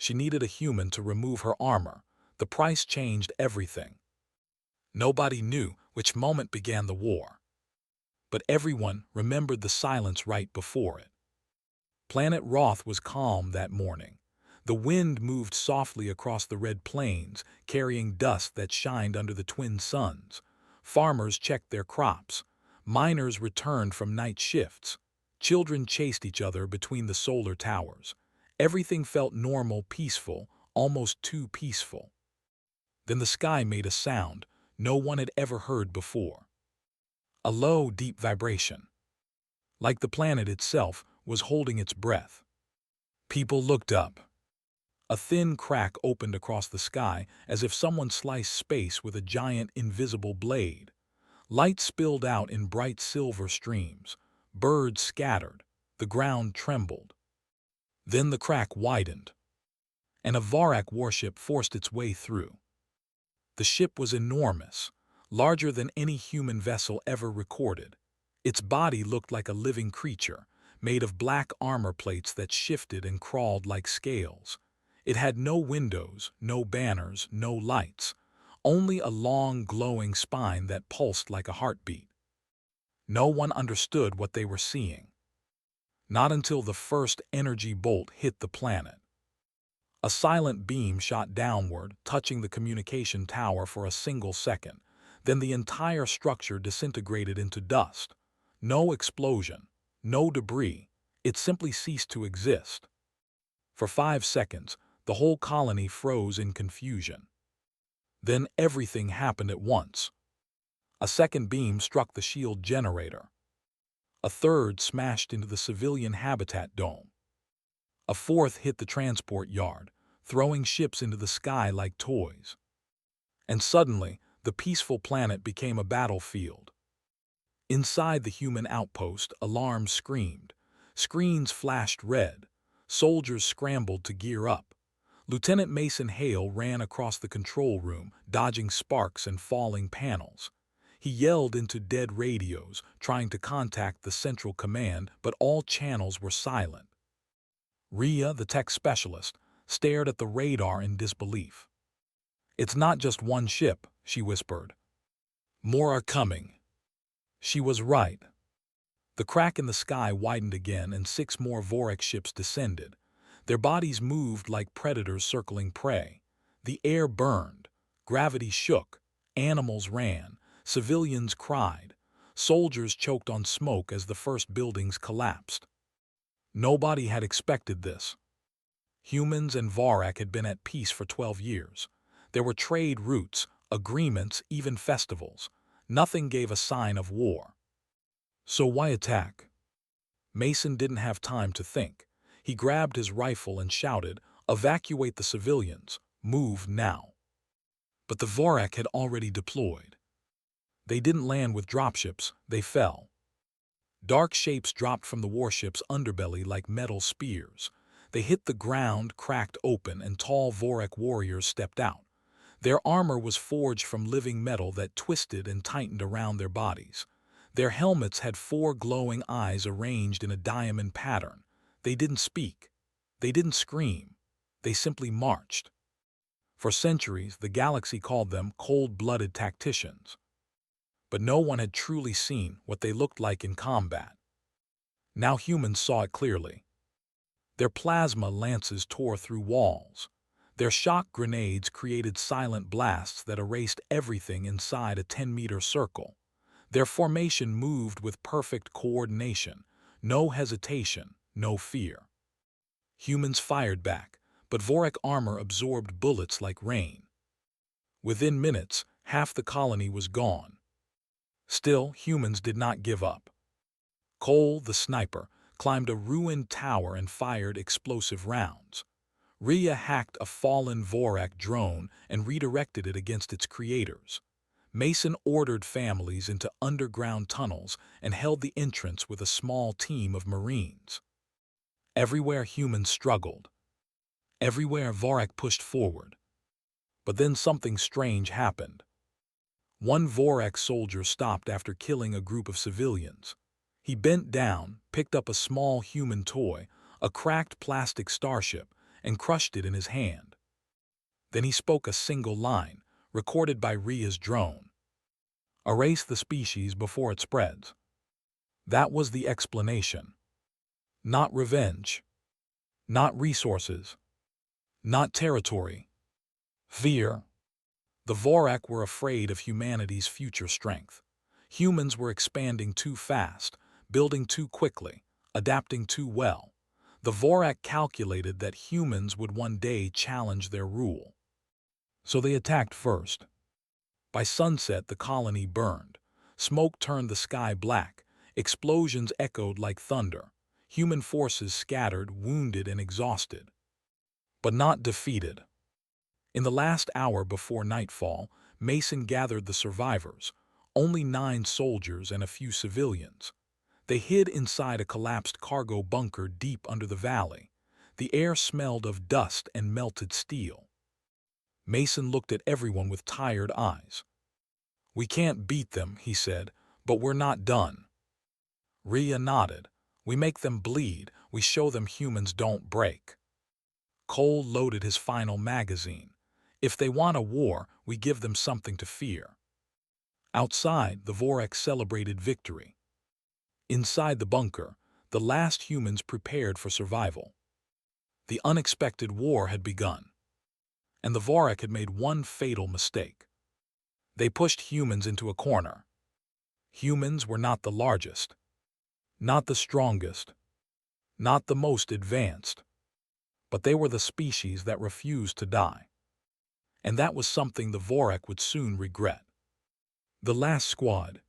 She needed a human to remove her armor. The price changed everything. Nobody knew which moment began the war, but everyone remembered the silence right before it. Planet Roth was calm that morning. The wind moved softly across the red plains, carrying dust that shined under the twin suns. Farmers checked their crops. Miners returned from night shifts. Children chased each other between the solar towers. Everything felt normal, peaceful, almost too peaceful. Then the sky made a sound no one had ever heard before. A low, deep vibration, like the planet itself was holding its breath. People looked up. A thin crack opened across the sky as if someone sliced space with a giant invisible blade. Light spilled out in bright silver streams. Birds scattered. The ground trembled. Then the crack widened, and a Varak warship forced its way through. The ship was enormous, larger than any human vessel ever recorded. Its body looked like a living creature, made of black armor plates that shifted and crawled like scales. It had no windows, no banners, no lights, only a long, glowing spine that pulsed like a heartbeat. No one understood what they were seeing. Not until the first energy bolt hit the planet. A silent beam shot downward, touching the communication tower for a single second. Then the entire structure disintegrated into dust. No explosion, no debris. It simply ceased to exist. For 5 seconds, the whole colony froze in confusion. Then everything happened at once. A second beam struck the shield generator. A third smashed into the civilian habitat dome. A fourth hit the transport yard, throwing ships into the sky like toys. And suddenly, the peaceful planet became a battlefield. Inside the human outpost, alarms screamed. Screens flashed red. Soldiers scrambled to gear up. Lieutenant Mason Hale ran across the control room, dodging sparks and falling panels. He yelled into dead radios, trying to contact the central command, but all channels were silent. Rhea, the tech specialist, stared at the radar in disbelief. "It's not just one ship," she whispered. "More are coming." She was right. The crack in the sky widened again and 6 more Vorik ships descended. Their bodies moved like predators circling prey. The air burned. Gravity shook. Animals ran. Civilians cried. Soldiers choked on smoke as the first buildings collapsed. Nobody had expected this. Humans and Varak had been at peace for 12 years. There were trade routes, agreements, even festivals. Nothing gave a sign of war. So why attack? Mason didn't have time to think. He grabbed his rifle and shouted, "Evacuate the civilians. Move now." But the Varak had already deployed. They didn't land with dropships, they fell. Dark shapes dropped from the warship's underbelly like metal spears. They hit the ground, cracked open, and tall Vorak warriors stepped out. Their armor was forged from living metal that twisted and tightened around their bodies. Their helmets had 4 glowing eyes arranged in a diamond pattern. They didn't speak. They didn't scream. They simply marched. For centuries, the galaxy called them cold-blooded tacticians. But no one had truly seen what they looked like in combat. Now humans saw it clearly. Their plasma lances tore through walls. Their shock grenades created silent blasts that erased everything inside a 10-meter circle. Their formation moved with perfect coordination, no hesitation, no fear. Humans fired back, but Vorak armor absorbed bullets like rain. Within minutes, half the colony was gone. Still, humans did not give up. Cole, the sniper, climbed a ruined tower and fired explosive rounds. Rhea hacked a fallen Vorak drone and redirected it against its creators. Mason ordered families into underground tunnels and held the entrance with a small team of Marines. Everywhere humans struggled. Everywhere Vorak pushed forward. But then something strange happened. One Vorak soldier stopped after killing a group of civilians. He bent down, picked up a small human toy, a cracked plastic starship, and crushed it in his hand. Then he spoke a single line, recorded by Rhea's drone. Erase the species before it spreads. That was the explanation. Not revenge. Not resources. Not territory. Fear. The Vorak were afraid of humanity's future strength. Humans were expanding too fast, building too quickly, adapting too well. The Vorak calculated that humans would one day challenge their rule. So they attacked first. By sunset, the colony burned. Smoke turned the sky black. Explosions echoed like thunder. Human forces scattered, wounded and exhausted. But not defeated. In the last hour before nightfall, Mason gathered the survivors, only 9 soldiers and a few civilians. They hid inside a collapsed cargo bunker deep under the valley. The air smelled of dust and melted steel. Mason looked at everyone with tired eyes. "We can't beat them," he said, "but we're not done." Rhea nodded. "We make them bleed. We show them humans don't break." Cole loaded his final magazine. "If they want a war, we give them something to fear." Outside, the Vorak celebrated victory. Inside the bunker, the last humans prepared for survival. The unexpected war had begun. And the Vorak had made one fatal mistake. They pushed humans into a corner. Humans were not the largest, not the strongest, not the most advanced, but they were the species that refused to die. And that was something the Vorak would soon regret. The last squad.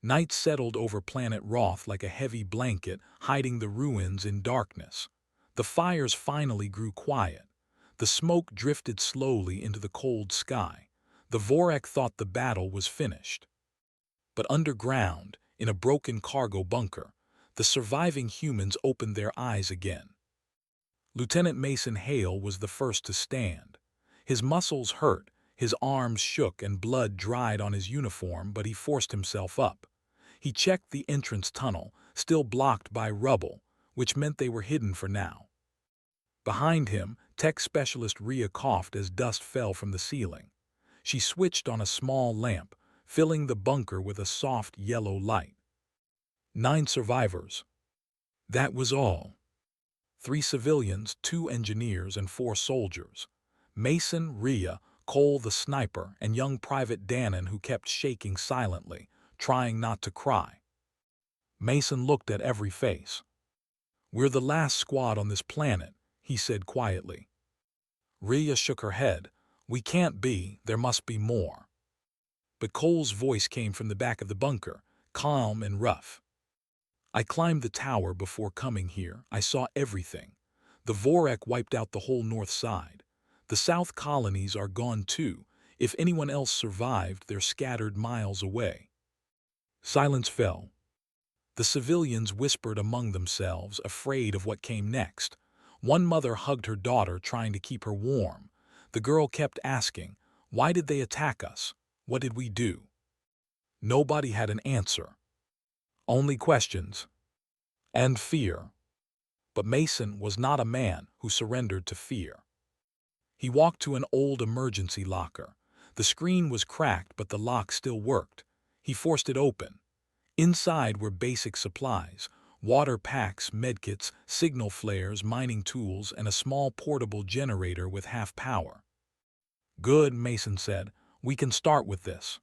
Night settled over planet Roth like a heavy blanket, hiding the ruins in darkness. The fires finally grew quiet. The smoke drifted slowly into the cold sky. The Vorak thought the battle was finished. But underground, in a broken cargo bunker, the surviving humans opened their eyes again. Lieutenant Mason Hale was the first to stand. His muscles hurt, his arms shook and blood dried on his uniform, but he forced himself up. He checked the entrance tunnel, still blocked by rubble, which meant they were hidden for now. Behind him, tech specialist Rhea coughed as dust fell from the ceiling. She switched on a small lamp, filling the bunker with a soft yellow light. 9 survivors. That was all. 3 civilians, 2 engineers, and 4 soldiers. Mason, Rhea, Cole the sniper, and young Private Dannon, who kept shaking silently, trying not to cry. Mason looked at every face. "We're the last squad on this planet," he said quietly. Rhea shook her head. "We can't be, there must be more." But Cole's voice came from the back of the bunker, calm and rough. "I climbed the tower before coming here. I saw everything. The Vorak wiped out the whole north side. The south colonies are gone too. If anyone else survived, they're scattered miles away." Silence fell. The civilians whispered among themselves, afraid of what came next. One mother hugged her daughter, trying to keep her warm. The girl kept asking, "Why did they attack us? What did we do?" Nobody had an answer. Only questions. And fear. But Mason was not a man who surrendered to fear. He walked to an old emergency locker. The screen was cracked, but the lock still worked. He forced it open. Inside were basic supplies: water packs, medkits, signal flares, mining tools, and a small portable generator with half power. "Good," Mason said. "We can start with this."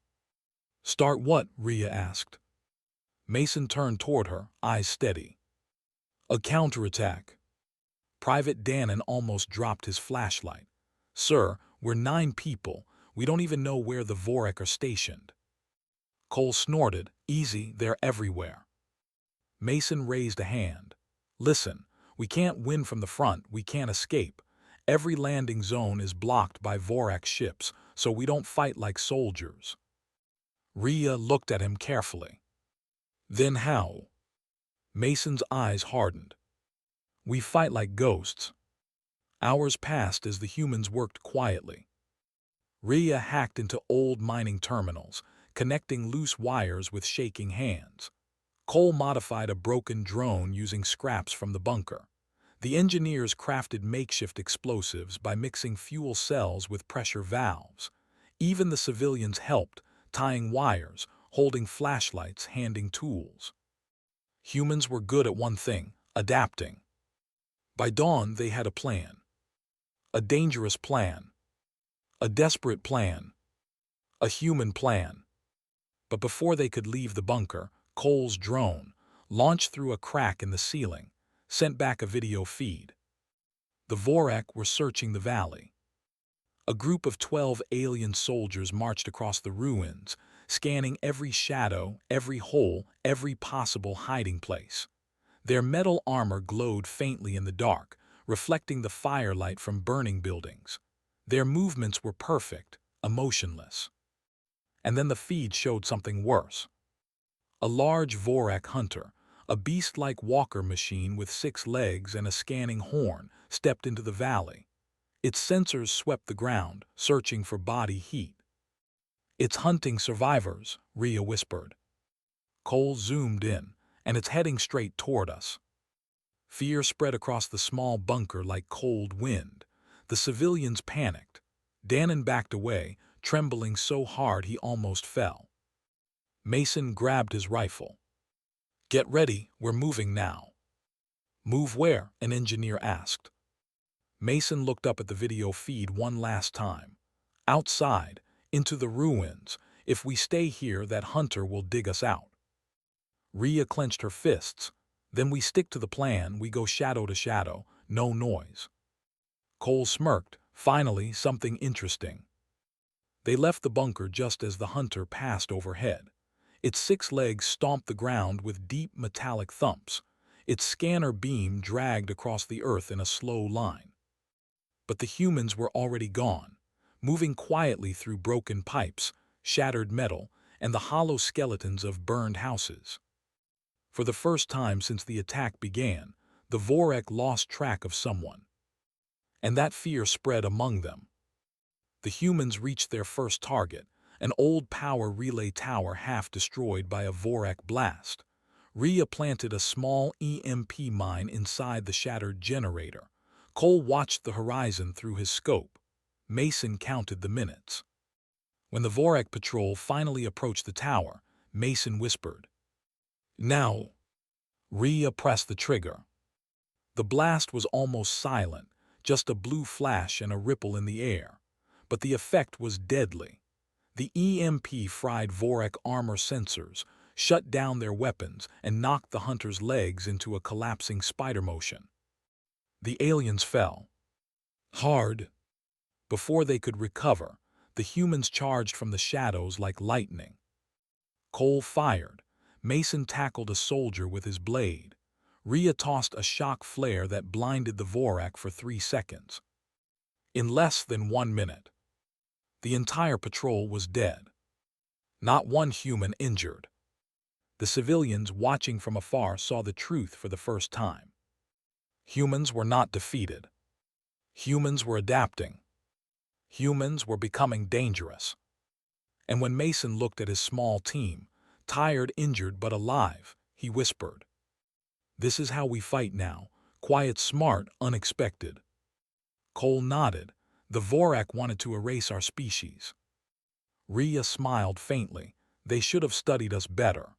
"Start what?" Rhea asked. Mason turned toward her, eyes steady. "A counterattack." Private Dannon almost dropped his flashlight. "Sir, we're 9 people. We don't even know where the Vorak are stationed." Cole snorted. "Easy, they're everywhere." Mason raised a hand. "Listen, we can't win from the front, we can't escape. Every landing zone is blocked by Vorak ships, so we don't fight like soldiers." Rhea looked at him carefully. "Then how?" Mason's eyes hardened. "We fight like ghosts." Hours passed as the humans worked quietly. Rhea hacked into old mining terminals, connecting loose wires with shaking hands. Cole modified a broken drone using scraps from the bunker. The engineers crafted makeshift explosives by mixing fuel cells with pressure valves. Even the civilians helped, tying wires, holding flashlights, handing tools. Humans were good at one thing: adapting. By dawn, they had a plan. A dangerous plan. A desperate plan. A human plan. But before they could leave the bunker, Cole's drone, launched through a crack in the ceiling, sent back a video feed. The Vorak were searching the valley. A group of 12 alien soldiers marched across the ruins, scanning every shadow, every hole, every possible hiding place. Their metal armor glowed faintly in the dark, reflecting the firelight from burning buildings. Their movements were perfect, emotionless. And then the feed showed something worse. A large Vorak hunter, a beast-like walker machine with 6 legs and a scanning horn, stepped into the valley. Its sensors swept the ground, searching for body heat. "It's hunting survivors," Rhea whispered. Cole zoomed in, and it's heading straight toward us. Fear spread across the small bunker like cold wind. The civilians panicked. Dannon backed away, trembling so hard he almost fell. Mason grabbed his rifle. "Get ready, we're moving now." "Move where?" an engineer asked. Mason looked up at the video feed one last time. "Outside, into the ruins. If we stay here, that hunter will dig us out." Rhea clenched her fists. "Then we stick to the plan, we go shadow to shadow, no noise." Cole smirked. "Finally, something interesting." They left the bunker just as the hunter passed overhead. Its 6 legs stomped the ground with deep metallic thumps. Its scanner beam dragged across the earth in a slow line. But the humans were already gone, moving quietly through broken pipes, shattered metal, and the hollow skeletons of burned houses. For the first time since the attack began, the Vorak lost track of someone. And that fear spread among them. The humans reached their first target, an old power relay tower half destroyed by a Vorak blast. Rhea planted a small EMP mine inside the shattered generator. Cole watched the horizon through his scope. Mason counted the minutes. When the Vorak patrol finally approached the tower, Mason whispered, "Now." Rhea pressed the trigger. The blast was almost silent, just a blue flash and a ripple in the air. But the effect was deadly. The EMP fried Vorak armor sensors, shut down their weapons, and knocked the hunter's legs into a collapsing spider motion. The aliens fell. Hard. Before they could recover, the humans charged from the shadows like lightning. Cole fired. Mason tackled a soldier with his blade. Rhea tossed a shock flare that blinded the Vorak for 3 seconds. In less than 1 minute, the entire patrol was dead. Not one human injured. The civilians watching from afar saw the truth for the first time. Humans were not defeated. Humans were adapting. Humans were becoming dangerous. And when Mason looked at his small team, tired, injured, but alive, he whispered, "This is how we fight now, quiet, smart, unexpected." Cole nodded. "The Vorak wanted to erase our species." Rhea smiled faintly. "They should have studied us better."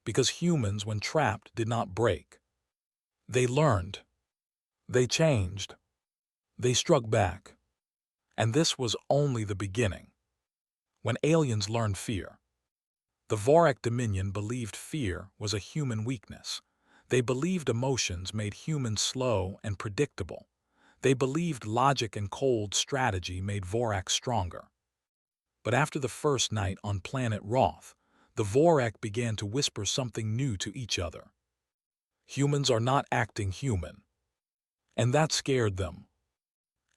Because humans, when trapped, did not break. They learned. They changed. They struck back. And this was only the beginning. When aliens learned fear. The Vorak Dominion believed fear was a human weakness. They believed emotions made humans slow and predictable. They believed logic and cold strategy made Vorak stronger. But after the first night on planet Roth, the Vorak began to whisper something new to each other. Humans are not acting human. And that scared them.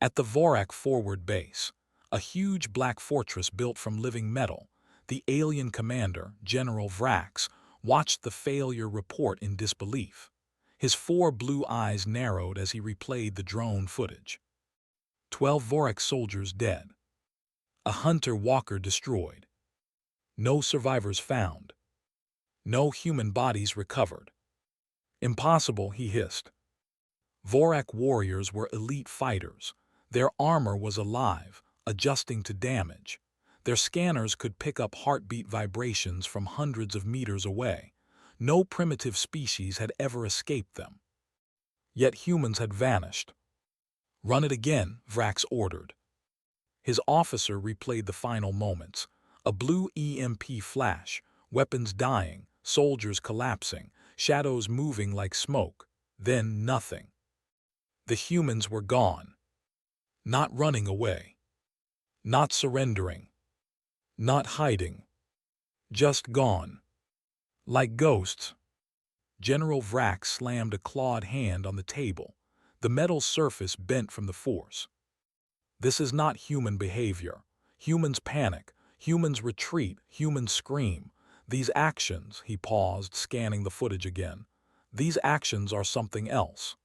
At the Vorak forward base, a huge black fortress built from living metal, the alien commander, General Vrax, watched the failure report in disbelief. His 4 blue eyes narrowed as he replayed the drone footage. 12 Vorak soldiers dead. A hunter-walker destroyed. No survivors found. No human bodies recovered. "Impossible," he hissed. Vorak warriors were elite fighters. Their armor was alive, adjusting to damage. Their scanners could pick up heartbeat vibrations from hundreds of meters away. No primitive species had ever escaped them. Yet humans had vanished. "Run it again," Vrax ordered. His officer replayed the final moments. A blue EMP flash, weapons dying, soldiers collapsing, shadows moving like smoke. Then nothing. The humans were gone. Not running away. Not surrendering. Not hiding. Just gone. Like ghosts. General Vrax slammed a clawed hand on the table. The metal surface bent from the force. "This is not human behavior. Humans panic. Humans retreat. Humans scream. These actions," he paused, scanning the footage again, "these actions are something else."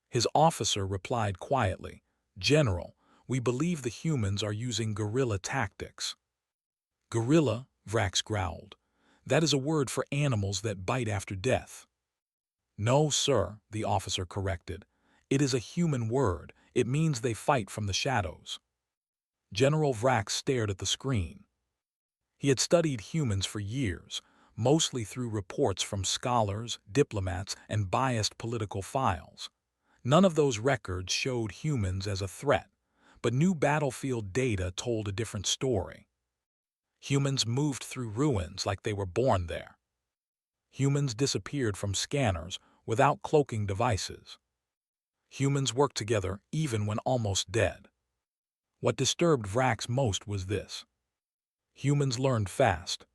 His officer replied quietly, "General, we believe the humans are using guerrilla tactics." "Guerrilla?" Vrax growled. "That is a word for animals that bite after death." "No, sir," the officer corrected. "It is a human word. It means they fight from the shadows." General Vrax stared at the screen. He had studied humans for years, mostly through reports from scholars, diplomats, and biased political files. None of those records showed humans as a threat, but new battlefield data told a different story. Humans moved through ruins like they were born there. Humans disappeared from scanners without cloaking devices. Humans worked together even when almost dead. What disturbed Vrax most was this. Humans learned fast.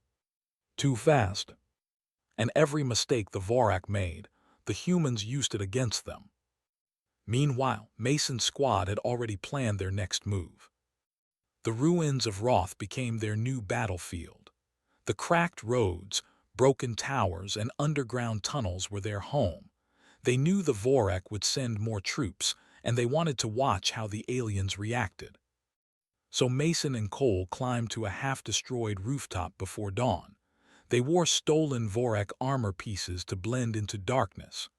Too fast. And every mistake the Vorak made, the humans used it against them. Meanwhile, Mason's squad had already planned their next move. The ruins of Roth became their new battlefield. The cracked roads, broken towers, and underground tunnels were their home. They knew the Vorak would send more troops, and they wanted to watch how the aliens reacted. So Mason and Cole climbed to a half-destroyed rooftop before dawn. They wore stolen Vorak armor pieces to blend into darkness.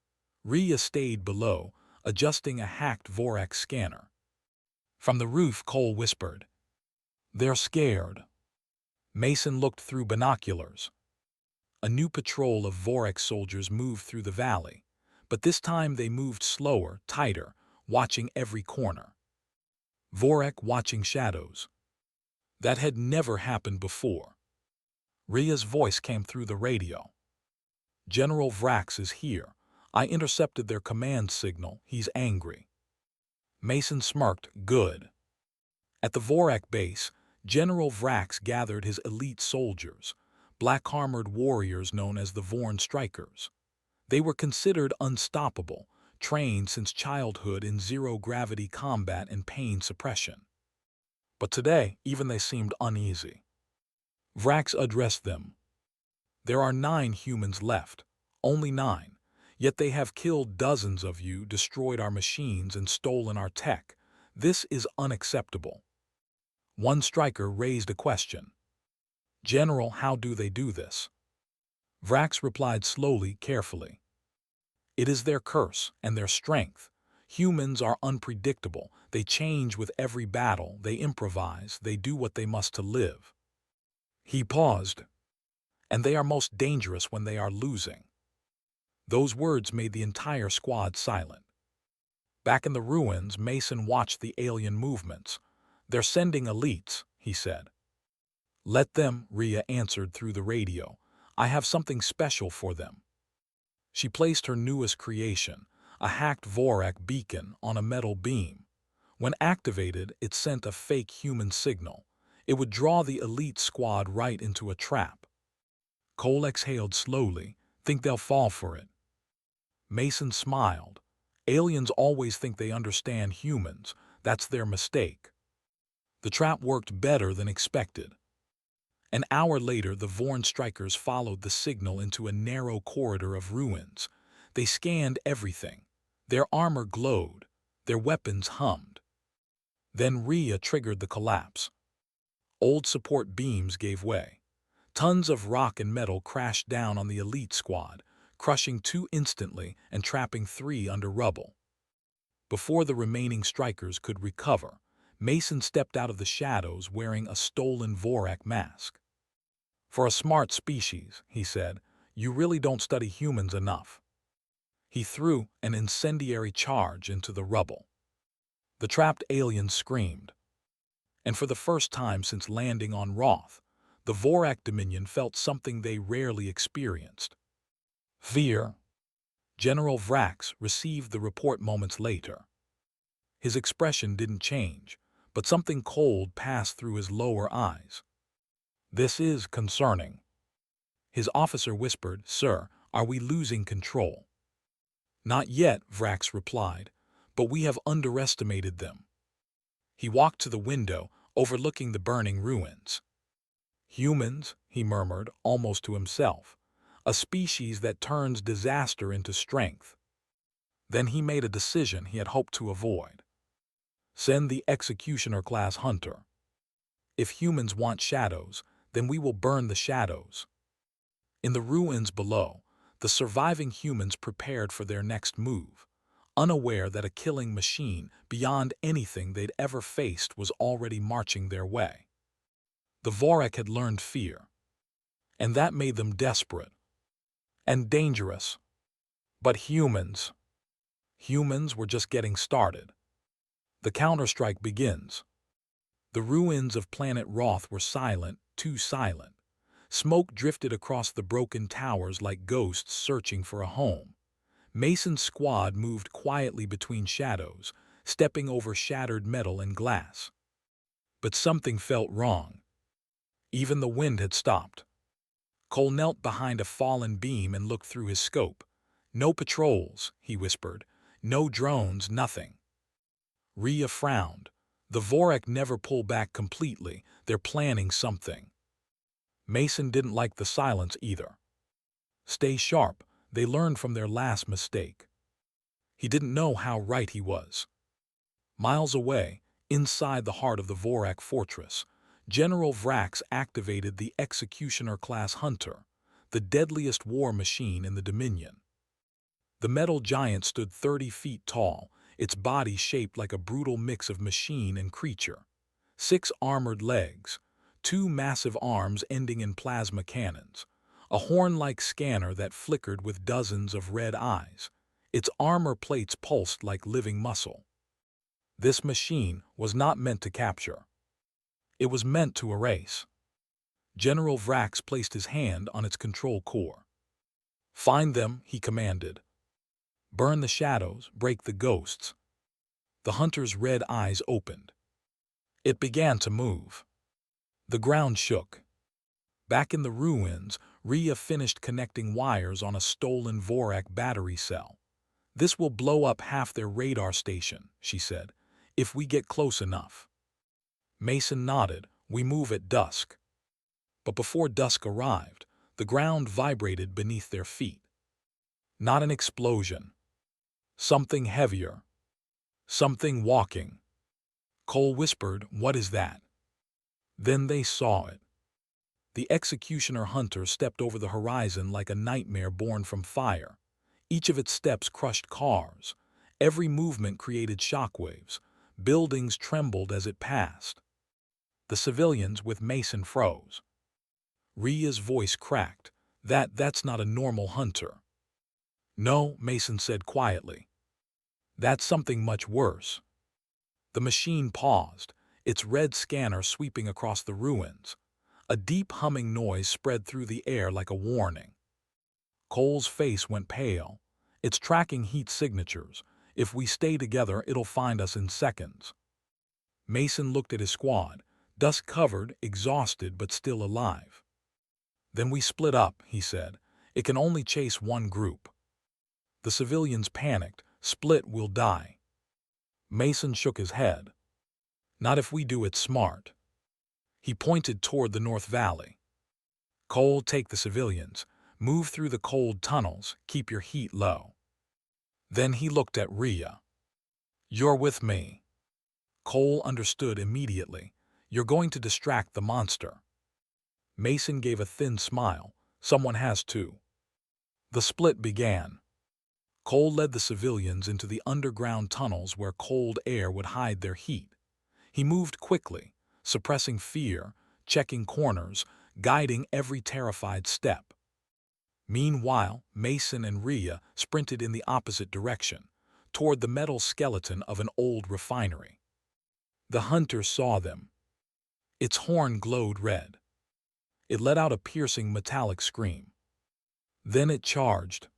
Rhea stayed below, adjusting a hacked Vorak scanner. From the roof, Cole whispered, "They're scared." Mason looked through binoculars. A new patrol of Vorak soldiers moved through the valley, but this time they moved slower, tighter, watching every corner. Vorak watching shadows. That had never happened before. Rhea's voice came through the radio. "General Vrax is here. I intercepted their command signal. He's angry." Mason smirked. "Good." At the Vorak base, General Vrax gathered his elite soldiers, black-armored warriors known as the Vorn Strikers. They were considered unstoppable, trained since childhood in zero-gravity combat and pain suppression. But today, even they seemed uneasy. Vrax addressed them. "There are 9 humans left. Only 9. Yet they have killed dozens of you, destroyed our machines, and stolen our tech. This is unacceptable." One striker raised a question. "General, how do they do this?" Vrax replied slowly, carefully. "It is their curse and their strength. Humans are unpredictable. They change with every battle. They improvise. They do what they must to live." He paused. "And they are most dangerous when they are losing." Those words made the entire squad silent. Back in the ruins, Mason watched the alien movements. "They're sending elites," he said. "Let them," Rhea answered through the radio. "I have something special for them." She placed her newest creation, a hacked Vorak beacon, on a metal beam. When activated, it sent a fake human signal. It would draw the elite squad right into a trap. Cole exhaled slowly. "Think they'll fall for it?" Mason smiled. "Aliens always think they understand humans. That's their mistake." The trap worked better than expected. An hour later, the Vorn strikers followed the signal into a narrow corridor of ruins. They scanned everything. Their armor glowed. Their weapons hummed. Then Rhea triggered the collapse. Old support beams gave way. Tons of rock and metal crashed down on the elite squad, crushing 2 instantly and trapping 3 under rubble. Before the remaining strikers could recover, Mason stepped out of the shadows wearing a stolen Vorak mask. "For a smart species," he said, "you really don't study humans enough." He threw an incendiary charge into the rubble. The trapped aliens screamed. And for the first time since landing on Roth, the Vorak Dominion felt something they rarely experienced: fear. General Vrax received the report moments later. His expression didn't change, but something cold passed through his lower eyes. "This is concerning." His officer whispered, "Sir, are we losing control?" "Not yet," Vrax replied, "but we have underestimated them." He walked to the window, overlooking the burning ruins. "Humans," he murmured, almost to himself, "a species that turns disaster into strength." Then he made a decision he had hoped to avoid. "Send the executioner-class hunter. If humans want shadows, then we will burn the shadows." In the ruins below, the surviving humans prepared for their next move, unaware that a killing machine beyond anything they'd ever faced was already marching their way. The Vorak had learned fear, and that made them desperate and dangerous. But humans were just getting started. The counterstrike begins. The ruins of planet Roth were silent, too silent. Smoke drifted across the broken towers like ghosts searching for a home. Mason's squad moved quietly between shadows, stepping over shattered metal and glass. But something felt wrong. Even the wind had stopped. Cole knelt behind a fallen beam and looked through his scope. "No patrols," he whispered. "No drones, nothing." Rhea frowned. "The Vorak never pull back completely. They're planning something." Mason didn't like the silence either. Stay sharp. They learned from their last mistake. He didn't know how right he was. Miles away, inside the heart of the Vorak fortress, General Vrax activated the Executioner-class Hunter, the deadliest war machine in the Dominion. The metal giant stood 30 feet tall, its body shaped like a brutal mix of machine and creature. 6 armored legs, 2 massive arms ending in plasma cannons, a horn-like scanner that flickered with dozens of red eyes. Its armor plates pulsed like living muscle. This machine was not meant to capture. It was meant to erase. General Vrax placed his hand on its control core. "Find them," he commanded. "Burn the shadows, break the ghosts." The hunter's red eyes opened. It began to move. The ground shook. Back in the ruins, Rhea finished connecting wires on a stolen Vorak battery cell. "This will blow up half their radar station," she said, "if we get close enough." Mason nodded. "We move at dusk." But before dusk arrived, the ground vibrated beneath their feet. Not an explosion. Something heavier. Something walking. Cole whispered, "What is that?" Then they saw it. The executioner hunter stepped over the horizon like a nightmare born from fire. Each of its steps crushed cars. Every movement created shockwaves. Buildings trembled as it passed. The civilians with Mason froze. Rhea's voice cracked. That's not a normal hunter." "No," Mason said quietly. "That's something much worse." The machine paused, its red scanner sweeping across the ruins. A deep humming noise spread through the air like a warning. Cole's face went pale. "It's tracking heat signatures. If we stay together, it'll find us in seconds." Mason looked at his squad, dust-covered, exhausted, but still alive. "Then we split up," he said. "It can only chase one group." The civilians panicked. "Split, we'll die." Mason shook his head. "Not if we do it smart." He pointed toward the North Valley. "Cole, take the civilians. Move through the cold tunnels. Keep your heat low." Then he looked at Rhea. "You're with me." Cole understood immediately. "You're going to distract the monster." Mason gave a thin smile. "Someone has to." The split began. Cole led the civilians into the underground tunnels where cold air would hide their heat. He moved quickly, suppressing fear, checking corners, guiding every terrified step. Meanwhile, Mason and Rhea sprinted in the opposite direction, toward the metal skeleton of an old refinery. The hunter saw them. Its horn glowed red. It let out a piercing metallic scream. Then it charged.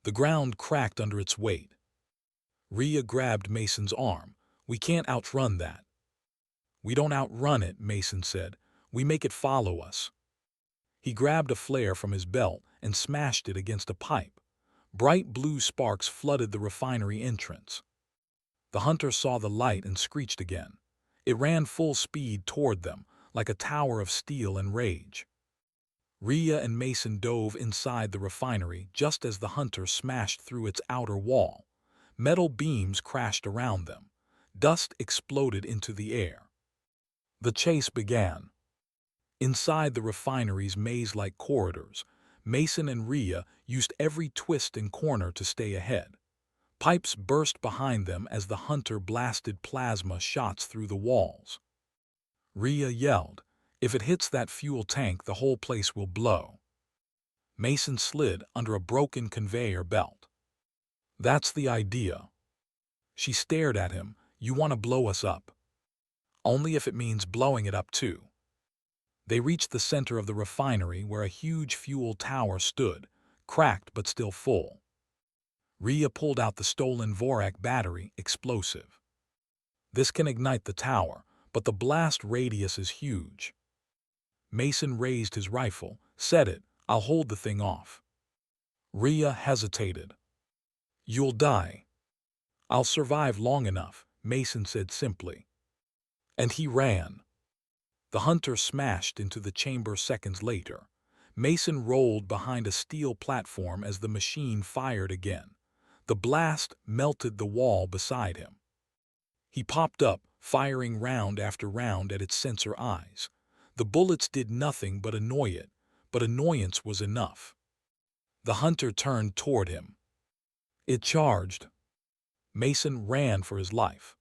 The ground cracked under its weight. Rhea grabbed Mason's arm. "We can't outrun that." "We don't outrun it," Mason said. "We make it follow us." He grabbed a flare from his belt and smashed it against a pipe. Bright blue sparks flooded the refinery entrance. The hunter saw the light and screeched again. It ran full speed toward them, like a tower of steel and rage. Rhea and Mason dove inside the refinery just as the hunter smashed through its outer wall. Metal beams crashed around them. Dust exploded into the air. The chase began. Inside the refinery's maze-like corridors, Mason and Rhea used every twist and corner to stay ahead. Pipes burst behind them as the hunter blasted plasma shots through the walls. Rhea yelled, "If it hits that fuel tank, the whole place will blow." Mason slid under a broken conveyor belt. "That's the idea." She stared at him. "You want to blow us up?" "Only if it means blowing it up too." They reached the center of the refinery where a huge fuel tower stood, cracked but still full. Rhea pulled out the stolen Vorak battery explosive. "This can ignite the tower, but the blast radius is huge." Mason raised his rifle. "Set it. I'll hold the thing off." Rhea hesitated. "You'll die." "I'll survive long enough," Mason said simply. And he ran. The hunter smashed into the chamber seconds later. Mason rolled behind a steel platform as the machine fired again. The blast melted the wall beside him. He popped up, firing round after round at its sensor eyes. The bullets did nothing but annoy it, but annoyance was enough. The hunter turned toward him. It charged. Mason ran for his life.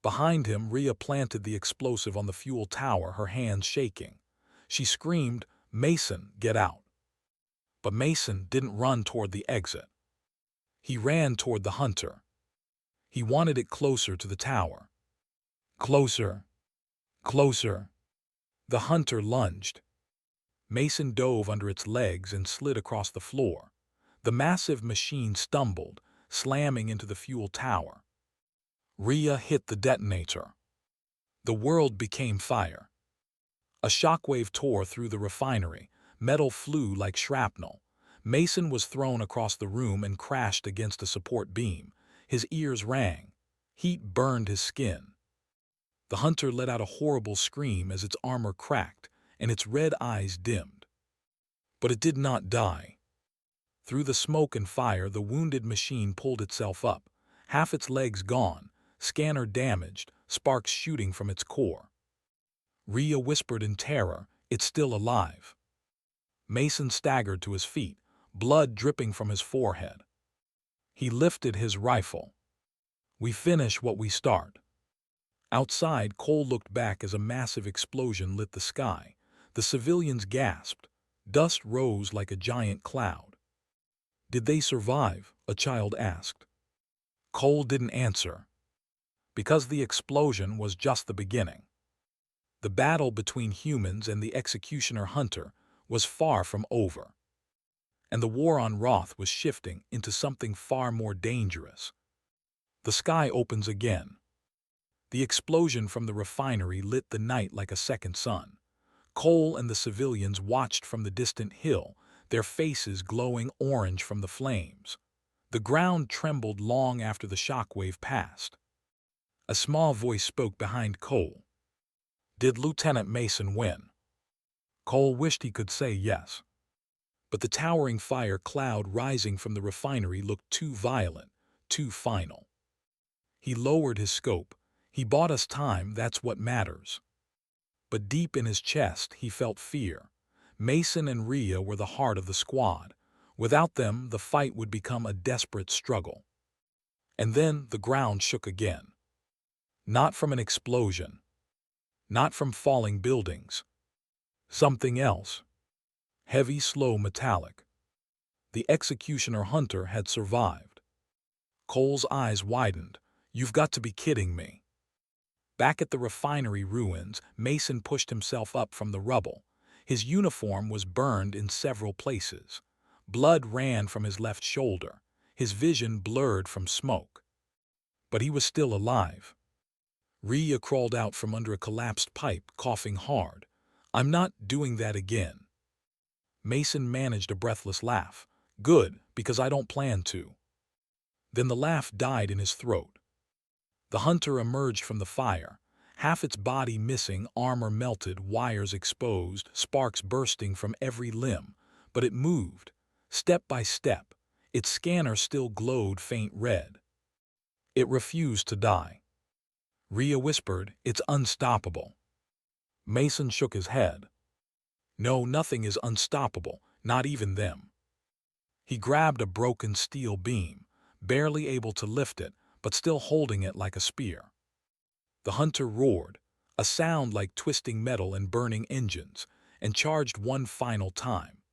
Behind him, Rhea planted the explosive on the fuel tower, her hands shaking. She screamed, "Mason, get out!" But Mason didn't run toward the exit. He ran toward the hunter. He wanted it closer to the tower. Closer. Closer. The hunter lunged. Mason dove under its legs and slid across the floor. The massive machine stumbled, slamming into the fuel tower. Rhea hit the detonator. The world became fire. A shockwave tore through the refinery. Metal flew like shrapnel. Mason was thrown across the room and crashed against a support beam. His ears rang. Heat burned his skin. The hunter let out a horrible scream as its armor cracked and its red eyes dimmed. But it did not die. Through the smoke and fire, the wounded machine pulled itself up, half its legs gone, scanner damaged, sparks shooting from its core. Rhea whispered in terror, "It's still alive." Mason staggered to his feet, blood dripping from his forehead. He lifted his rifle. "We finish what we start." Outside, Cole looked back as a massive explosion lit the sky. The civilians gasped. Dust rose like a giant cloud. "Did they survive?" a child asked. Cole didn't answer. Because the explosion was just the beginning. The battle between humans and the executioner hunter was far from over. And the war on Roth was shifting into something far more dangerous. The sky opens again. The explosion from the refinery lit the night like a second sun. Cole and the civilians watched from the distant hill, their faces glowing orange from the flames. The ground trembled long after the shockwave passed. A small voice spoke behind Cole. "Did Lieutenant Mason win?" Cole wished he could say yes. But the towering fire cloud rising from the refinery looked too violent, too final. He lowered his scope. "He bought us time, that's what matters." But deep in his chest, he felt fear. Mason and Rhea were the heart of the squad. Without them, the fight would become a desperate struggle. And then the ground shook again. Not from an explosion. Not from falling buildings. Something else. Heavy, slow, metallic. The executioner hunter had survived. Cole's eyes widened. You've got to be kidding me. Back at the refinery ruins, Mason pushed himself up from the rubble. His uniform was burned in several places. Blood ran from his left shoulder. His vision blurred from smoke. But he was still alive. Rhea crawled out from under a collapsed pipe, coughing hard. I'm not doing that again. Mason managed a breathless laugh. Good, because I don't plan to. Then the laugh died in his throat. The hunter emerged from the fire, half its body missing, armor melted, wires exposed, sparks bursting from every limb. But it moved, step by step. Its scanner still glowed faint red. It refused to die. Rhea whispered, "It's unstoppable." Mason shook his head. No, nothing is unstoppable, not even them. He grabbed a broken steel beam, barely able to lift it, but still holding it like a spear. The hunter roared, a sound like twisting metal and burning engines, and charged one final time.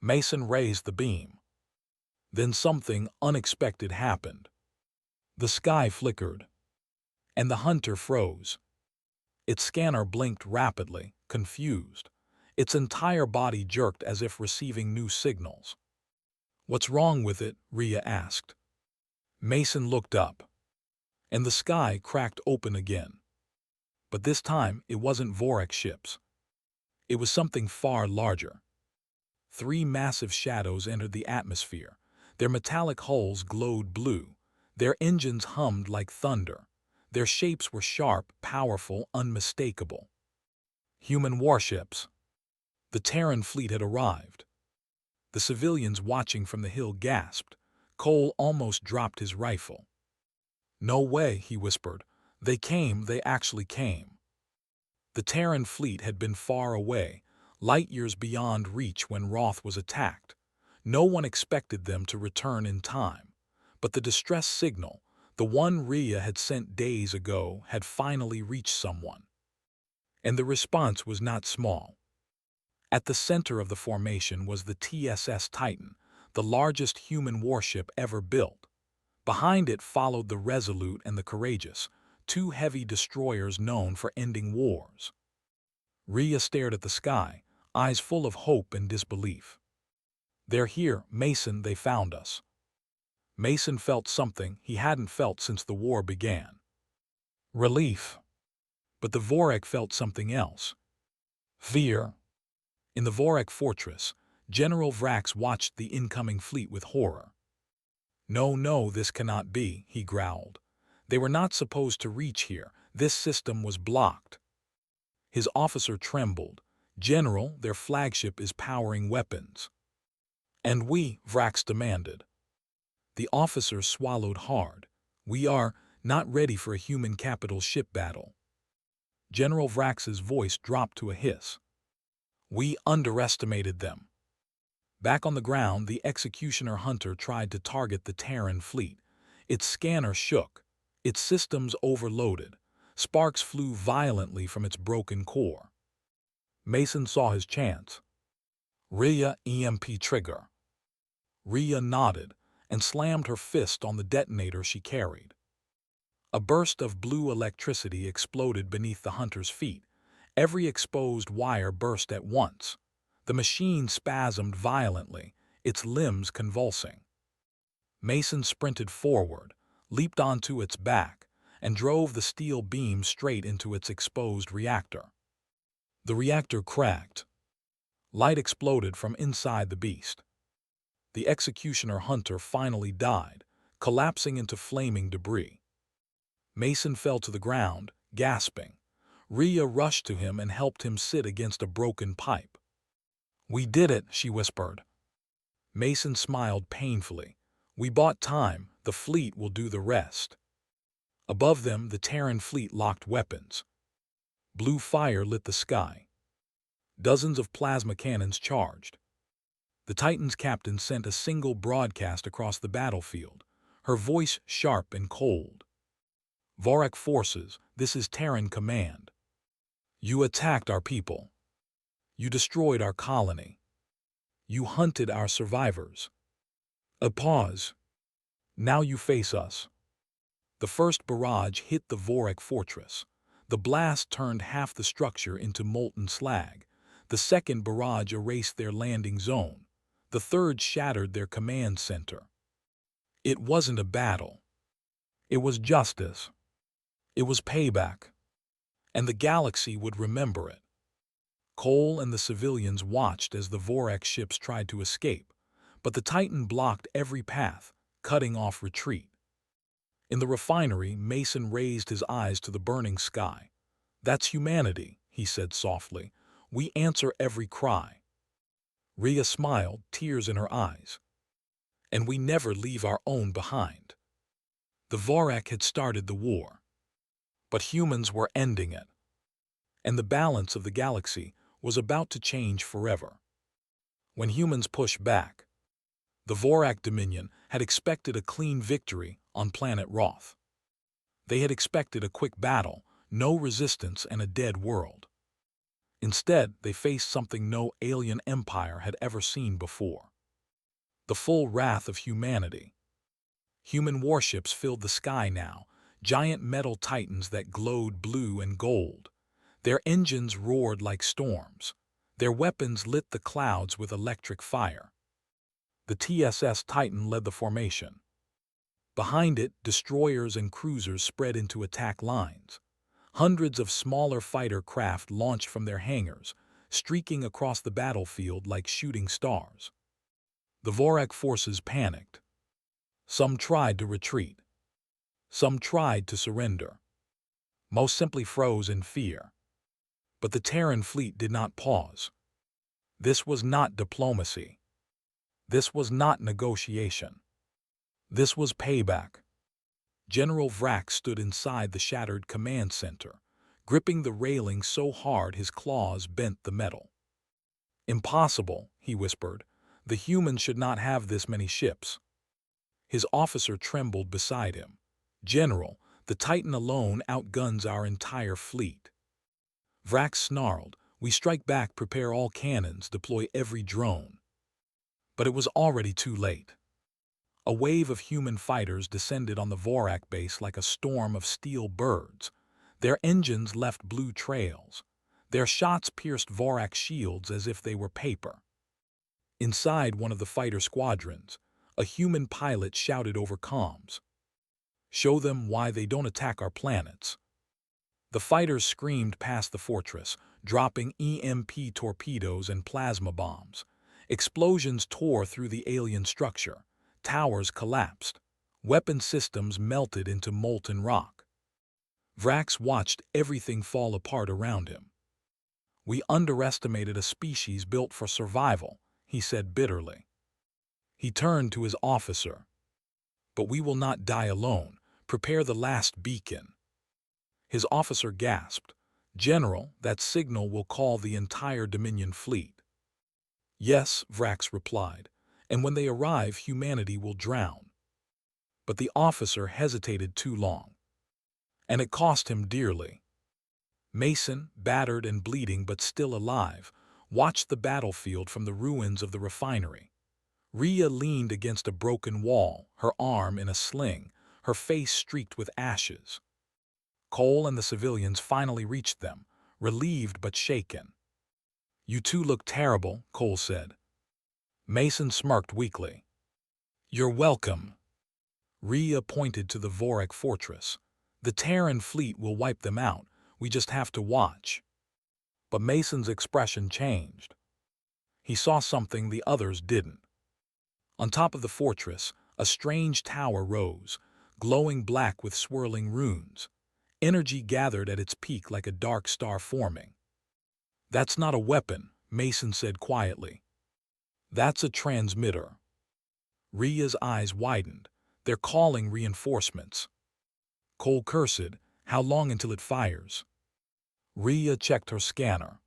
Mason raised the beam. Then something unexpected happened. The sky flickered, and the hunter froze. Its scanner blinked rapidly, confused. Its entire body jerked as if receiving new signals. What's wrong with it? Rhea asked. Mason looked up, and the sky cracked open again. But this time it wasn't Vorak ships. It was something far larger. 3 massive shadows entered the atmosphere. Their metallic hulls glowed blue. Their engines hummed like thunder. Their shapes were sharp, powerful, unmistakable. Human warships. The Terran fleet had arrived. The civilians watching from the hill gasped. Cole almost dropped his rifle. No way, he whispered. They actually came. The Terran fleet had been far away, light years beyond reach when Roth was attacked. No one expected them to return in time. But the distress signal, the one Rhea had sent days ago, had finally reached someone. And the response was not small. At the center of the formation was the TSS Titan, the largest human warship ever built. Behind it followed the Resolute and the Courageous, 2 heavy destroyers known for ending wars. Rhea stared at the sky, eyes full of hope and disbelief. They're here, Mason, they found us. Mason felt something he hadn't felt since the war began. Relief. But the Vorak felt something else. Fear. In the Vorak fortress, General Vrax watched the incoming fleet with horror. No, this cannot be, he growled. They were not supposed to reach here. This system was blocked. His officer trembled. General, their flagship is powering weapons. And we, Vrax demanded. The officer swallowed hard. We are not ready for a human capital ship battle. General Vrax's voice dropped to a hiss. We underestimated them. Back on the ground, the executioner hunter tried to target the Terran fleet. Its scanner shook. Its systems overloaded. Sparks flew violently from its broken core. Mason saw his chance. Rhea, EMP trigger. Rhea nodded and slammed her fist on the detonator she carried. A burst of blue electricity exploded beneath the hunter's feet. Every exposed wire burst at once. The machine spasmed violently, its limbs convulsing. Mason sprinted forward, leaped onto its back, and drove the steel beam straight into its exposed reactor. The reactor cracked. Light exploded from inside the beast. The executioner hunter finally died, collapsing into flaming debris. Mason fell to the ground, gasping. Rhea rushed to him and helped him sit against a broken pipe. We did it, she whispered. Mason smiled painfully. We bought time, the fleet will do the rest. Above them, the Terran fleet locked weapons. Blue fire lit the sky. Dozens of plasma cannons charged. The Titan's captain sent a single broadcast across the battlefield, her voice sharp and cold. "Vorak forces, this is Terran command. You attacked our people. You destroyed our colony. You hunted our survivors. A pause. Now you face us." The first barrage hit the Vorak fortress. The blast turned half the structure into molten slag. The second barrage erased their landing zone. The third shattered their command center. It wasn't a battle. It was justice. It was payback. And the galaxy would remember it. Cole and the civilians watched as the Vorak ships tried to escape, but the Titan blocked every path, cutting off retreat. In the refinery, Mason raised his eyes to the burning sky. "That's humanity," he said softly. "We answer every cry." Rhea smiled, tears in her eyes. "And we never leave our own behind." The Vorak had started the war, but humans were ending it. And the balance of the galaxy was about to change forever. When humans pushed back, the Vorak Dominion had expected a clean victory on planet Roth. They had expected a quick battle, no resistance, and a dead world. Instead, they faced something no alien empire had ever seen before: the full wrath of humanity. Human warships filled the sky now, giant metal titans that glowed blue and gold. Their engines roared like storms. Their weapons lit the clouds with electric fire. The TSS Titan led the formation. Behind it, destroyers and cruisers spread into attack lines. Hundreds of smaller fighter craft launched from their hangars, streaking across the battlefield like shooting stars. The Vorak forces panicked. Some tried to retreat. Some tried to surrender. Most simply froze in fear. But the Terran fleet did not pause. This was not diplomacy. This was not negotiation. This was payback. General Vrak stood inside the shattered command center, gripping the railing so hard his claws bent the metal. "Impossible," he whispered. "The humans should not have this many ships." His officer trembled beside him. "General, the Titan alone outguns our entire fleet." Vrak snarled. "We strike back, prepare all cannons, deploy every drone." But it was already too late. A wave of human fighters descended on the Vorak base like a storm of steel birds. Their engines left blue trails. Their shots pierced Vorak shields as if they were paper. Inside one of the fighter squadrons, a human pilot shouted over comms, "Show them why they don't attack our planets." The fighters screamed past the fortress, dropping EMP torpedoes and plasma bombs. Explosions tore through the alien structure. Towers collapsed. Weapon systems melted into molten rock. Vrax watched everything fall apart around him. "We underestimated a species built for survival," he said bitterly. He turned to his officer. "But we will not die alone. Prepare the last beacon." His officer gasped. "General, that signal will call the entire Dominion fleet." "Yes," Vrax replied, "and when they arrive, humanity will drown." But the officer hesitated too long. And it cost him dearly. Mason, battered and bleeding but still alive, watched the battlefield from the ruins of the refinery. Rhea leaned against a broken wall, her arm in a sling, her face streaked with ashes. Cole and the civilians finally reached them, relieved but shaken. "You two look terrible," Cole said. Mason smirked weakly. "You're welcome." Rhea pointed to the Vorak fortress. "The Terran fleet will wipe them out. We just have to watch." But Mason's expression changed. He saw something the others didn't. On top of the fortress, a strange tower rose, glowing black with swirling runes. Energy gathered at its peak like a dark star forming. "That's not a weapon," Mason said quietly. "That's a transmitter." Rhea's eyes widened. "They're calling reinforcements." Cole cursed. "How long until it fires?" Rhea checked her scanner.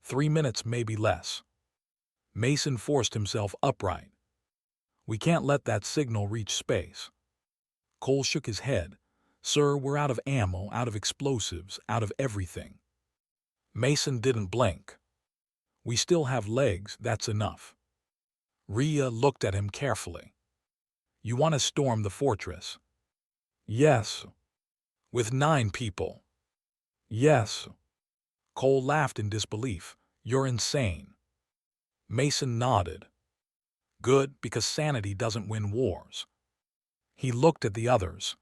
3 minutes, maybe less. Mason forced himself upright. We can't let that signal reach space. Cole shook his head. Sir, we're out of ammo, out of explosives, out of everything. Mason didn't blink. We still have legs, that's enough. Rhea looked at him carefully. You want to storm the fortress? Yes. With 9 people? Yes. Cole laughed in disbelief. You're insane. Mason nodded. Good, because sanity doesn't win wars. He looked at the others.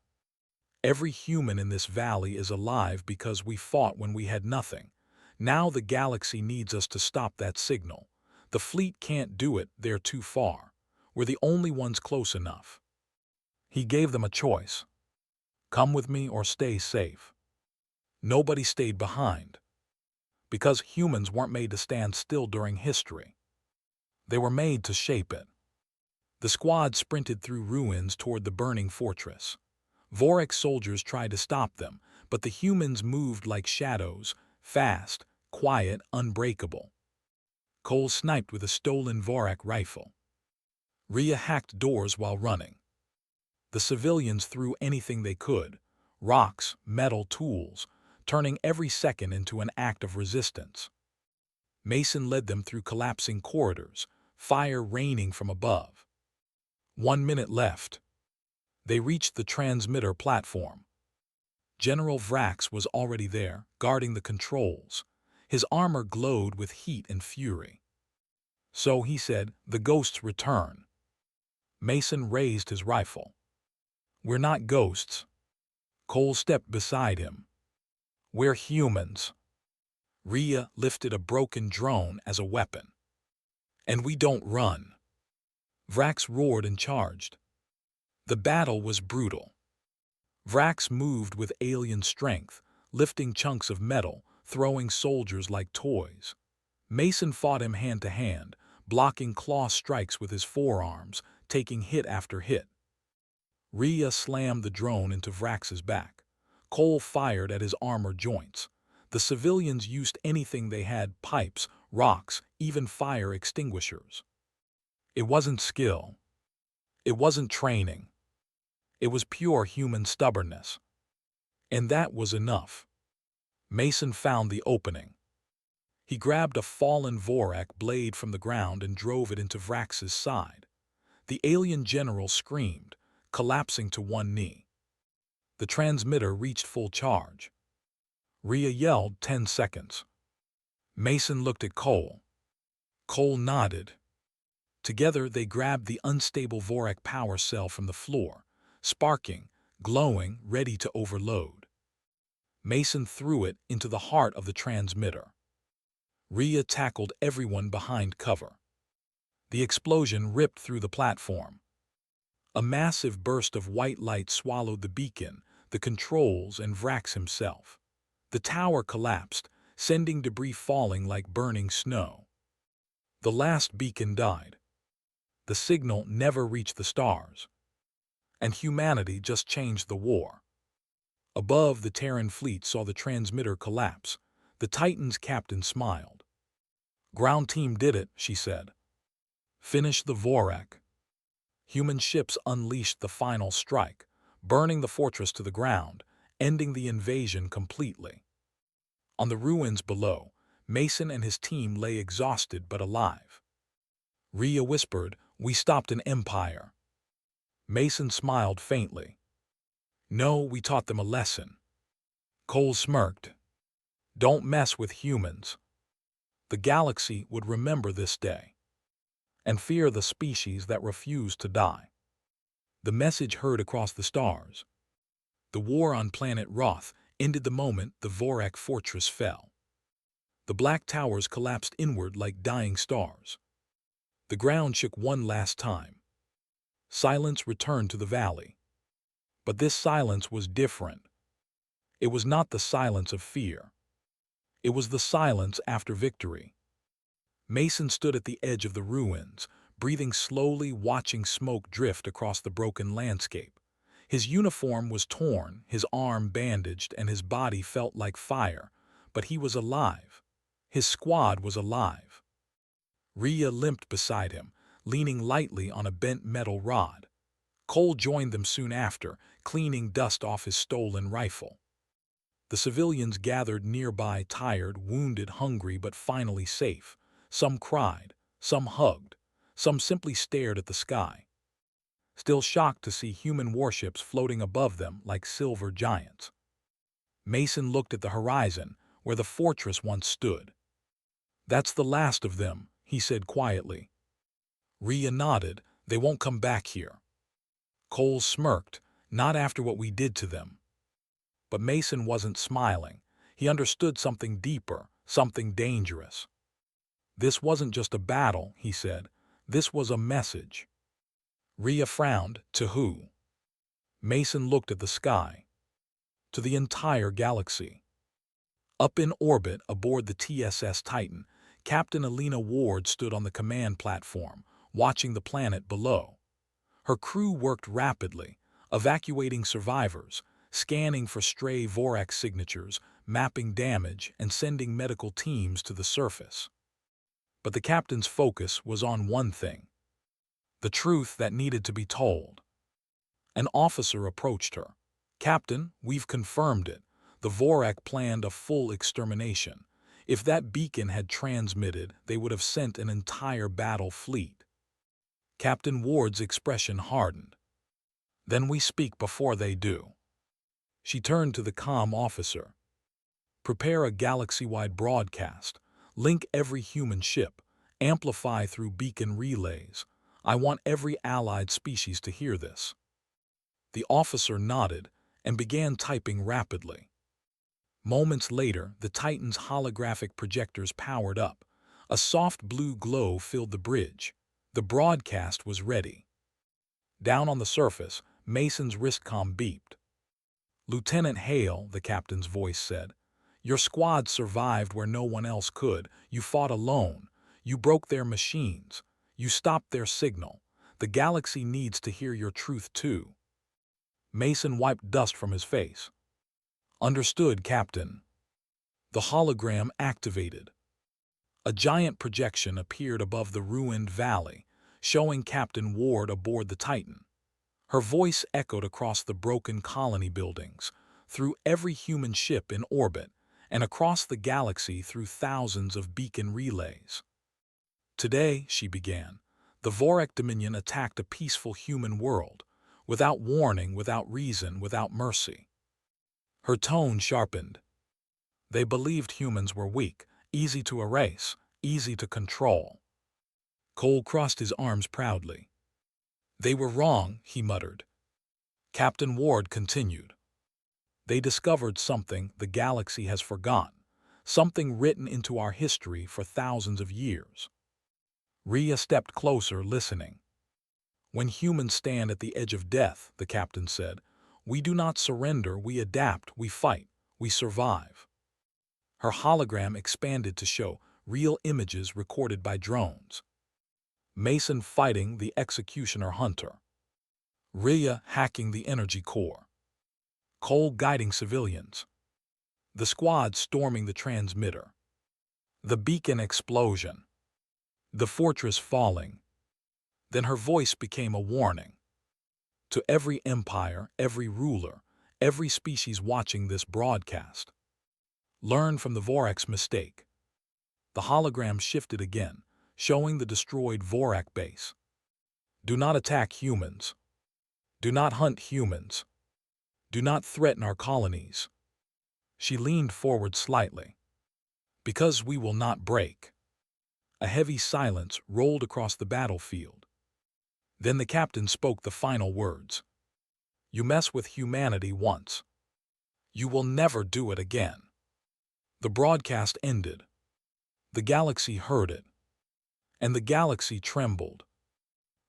Every human in this valley is alive because we fought when we had nothing. Now the galaxy needs us to stop that signal. The fleet can't do it, they're too far. We're the only ones close enough. He gave them a choice. Come with me or stay safe. Nobody stayed behind. Because humans weren't made to stand still during history. They were made to shape it. The squad sprinted through ruins toward the burning fortress. Vorak soldiers tried to stop them, but the humans moved like shadows, fast, quiet, unbreakable. Cole sniped with a stolen Vorak rifle. Rhea hacked doors while running. The civilians threw anything they could, rocks, metal, tools, turning every second into an act of resistance. Mason led them through collapsing corridors, fire raining from above. 1 minute left. They reached the transmitter platform. General Vrax was already there, guarding the controls. His armor glowed with heat and fury. So, he said, the ghosts return. Mason raised his rifle. We're not ghosts. Cole stepped beside him. We're humans. Rhea lifted a broken drone as a weapon. And we don't run. Vrax roared and charged. The battle was brutal. Vrax moved with alien strength, lifting chunks of metal, throwing soldiers like toys. Mason fought him hand to hand, blocking claw strikes with his forearms, taking hit after hit. Rhea slammed the drone into Vrax's back. Cole fired at his armor joints. The civilians used anything they had, pipes, rocks, even fire extinguishers. It wasn't skill. It wasn't training. It was pure human stubbornness. And that was enough. Mason found the opening. He grabbed a fallen Vorak blade from the ground and drove it into Vrax's side. The alien general screamed, collapsing to one knee. The transmitter reached full charge. Rhea yelled 10 seconds. Mason looked at Cole. Cole nodded. Together they grabbed the unstable Vorak power cell from the floor, sparking, glowing, ready to overload. Mason threw it into the heart of the transmitter. Rhea tackled everyone behind cover. The explosion ripped through the platform. A massive burst of white light swallowed the beacon, the controls, and Vrax himself. The tower collapsed, sending debris falling like burning snow. The last beacon died. The signal never reached the stars. And humanity just changed the war. Above, the Terran fleet saw the transmitter collapse. The Titan's captain smiled. Ground team did it, she said. Finish the Vorak. Human ships unleashed the final strike, burning the fortress to the ground, ending the invasion completely. On the ruins below, Mason and his team lay exhausted but alive. Rhea whispered, "We stopped an empire." Mason smiled faintly. "No, we taught them a lesson." Cole smirked. "Don't mess with humans." The galaxy would remember this day, and fear the species that refused to die. The message heard across the stars. The war on planet Roth ended the moment the Vorak fortress fell. The black towers collapsed inward like dying stars. The ground shook one last time. Silence returned to the valley. But this silence was different. It was not the silence of fear. It was the silence after victory. Mason stood at the edge of the ruins, breathing slowly, watching smoke drift across the broken landscape. His uniform was torn, his arm bandaged, and his body felt like fire, but he was alive. His squad was alive. Rhea limped beside him, leaning lightly on a bent metal rod. Cole joined them soon after, cleaning dust off his stolen rifle. The civilians gathered nearby, tired, wounded, hungry, but finally safe. Some cried, some hugged, some simply stared at the sky, still shocked to see human warships floating above them like silver giants. Mason looked at the horizon, where the fortress once stood. "That's the last of them," he said quietly. Rhea nodded. "They won't come back here." Cole smirked. "Not after what we did to them." But Mason wasn't smiling. He understood something deeper, something dangerous. "This wasn't just a battle," he said. "This was a message." Rhea frowned. "To who?" Mason looked at the sky. "To the entire galaxy." Up in orbit aboard the TSS Titan, Captain Alina Ward stood on the command platform, watching the planet below. Her crew worked rapidly, evacuating survivors, scanning for stray Vorax signatures, mapping damage, and sending medical teams to the surface. But the captain's focus was on one thing: the truth that needed to be told. An officer approached her. "Captain, we've confirmed it. The Vorak planned a full extermination. If that beacon had transmitted, they would have sent an entire battle fleet." Captain Ward's expression hardened. "Then we speak before they do." She turned to the comm officer. "Prepare a galaxy-wide broadcast. Link every human ship. Amplify through beacon relays. I want every allied species to hear this." The officer nodded and began typing rapidly. Moments later, the Titan's holographic projectors powered up. A soft blue glow filled the bridge. The broadcast was ready. Down on the surface, Mason's wristcom beeped. "Lieutenant Hale," the captain's voice said, "your squad survived where no one else could. You fought alone. You broke their machines. You stopped their signal. The galaxy needs to hear your truth too." Mason wiped dust from his face. "Understood, Captain." The hologram activated. A giant projection appeared above the ruined valley, showing Captain Ward aboard the Titan. Her voice echoed across the broken colony buildings, through every human ship in orbit, and across the galaxy through thousands of beacon relays. "Today," she began, "the Vorak Dominion attacked a peaceful human world, without warning, without reason, without mercy." Her tone sharpened. "They believed humans were weak, easy to erase, easy to control." Cole crossed his arms proudly. "They were wrong," he muttered. Captain Ward continued. "They discovered something the galaxy has forgotten, something written into our history for thousands of years." Rhea stepped closer, listening. "When humans stand at the edge of death," the captain said, "we do not surrender, we adapt, we fight, we survive." Her hologram expanded to show real images recorded by drones. Mason fighting the executioner hunter. Rhea hacking the energy core. Cole guiding civilians. The squad storming the transmitter. The beacon explosion. The fortress falling. Then her voice became a warning. "To every empire, every ruler, every species watching this broadcast. Learn from the Vorak's mistake." The hologram shifted again, showing the destroyed Vorak base. "Do not attack humans. Do not hunt humans. Do not threaten our colonies." She leaned forward slightly. "Because we will not break." A heavy silence rolled across the battlefield. Then the captain spoke the final words. "You mess with humanity once. You will never do it again." The broadcast ended. The galaxy heard it. And the galaxy trembled.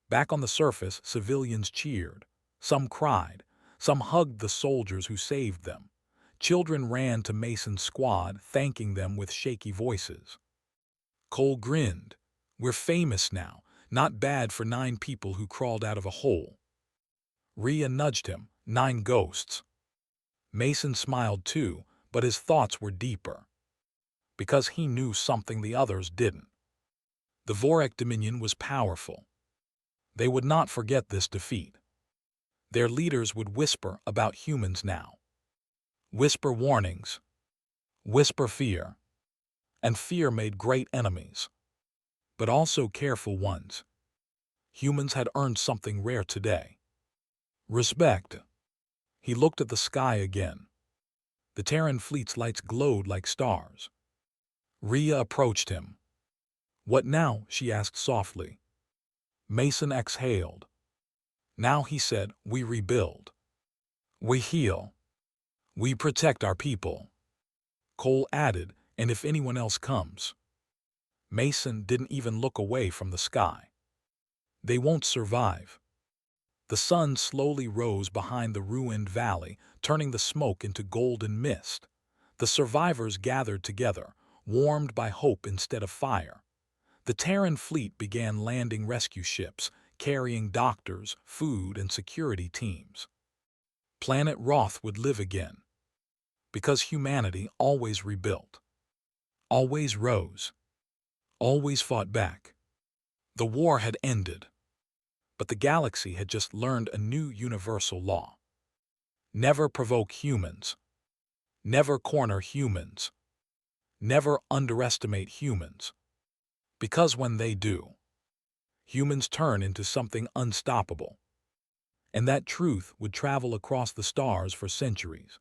Back on the surface, civilians cheered. Some cried. Some hugged the soldiers who saved them. Children ran to Mason's squad, thanking them with shaky voices. Cole grinned. "We're famous now. Not bad for 9 people who crawled out of a hole." Rhea nudged him. 9 ghosts. Mason smiled too, but his thoughts were deeper. Because he knew something the others didn't. The Vorek Dominion was powerful. They would not forget this defeat. Their leaders would whisper about humans now. Whisper warnings. Whisper fear. And fear made great enemies, but also careful ones. Humans had earned something rare today. Respect. He looked at the sky again. The Terran fleet's lights glowed like stars. Rhea approached him. "What now?" she asked softly. Mason exhaled. "Now," he said, "we rebuild. We heal. We protect our people." Cole added, "And if anyone else comes." Mason didn't even look away from the sky. "They won't survive." The sun slowly rose behind the ruined valley, turning the smoke into golden mist. The survivors gathered together, warmed by hope instead of fire. The Terran fleet began landing rescue ships, carrying doctors, food, and security teams. Planet Roth would live again, because humanity always rebuilt, always rose, always fought back. The war had ended, but the galaxy had just learned a new universal law. Never provoke humans. Never corner humans. Never underestimate humans. Because when they do, humans turn into something unstoppable. And that truth would travel across the stars for centuries.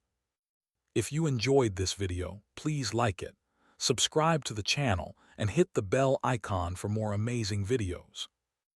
If you enjoyed this video, please like it, subscribe to the channel, and hit the bell icon for more amazing videos.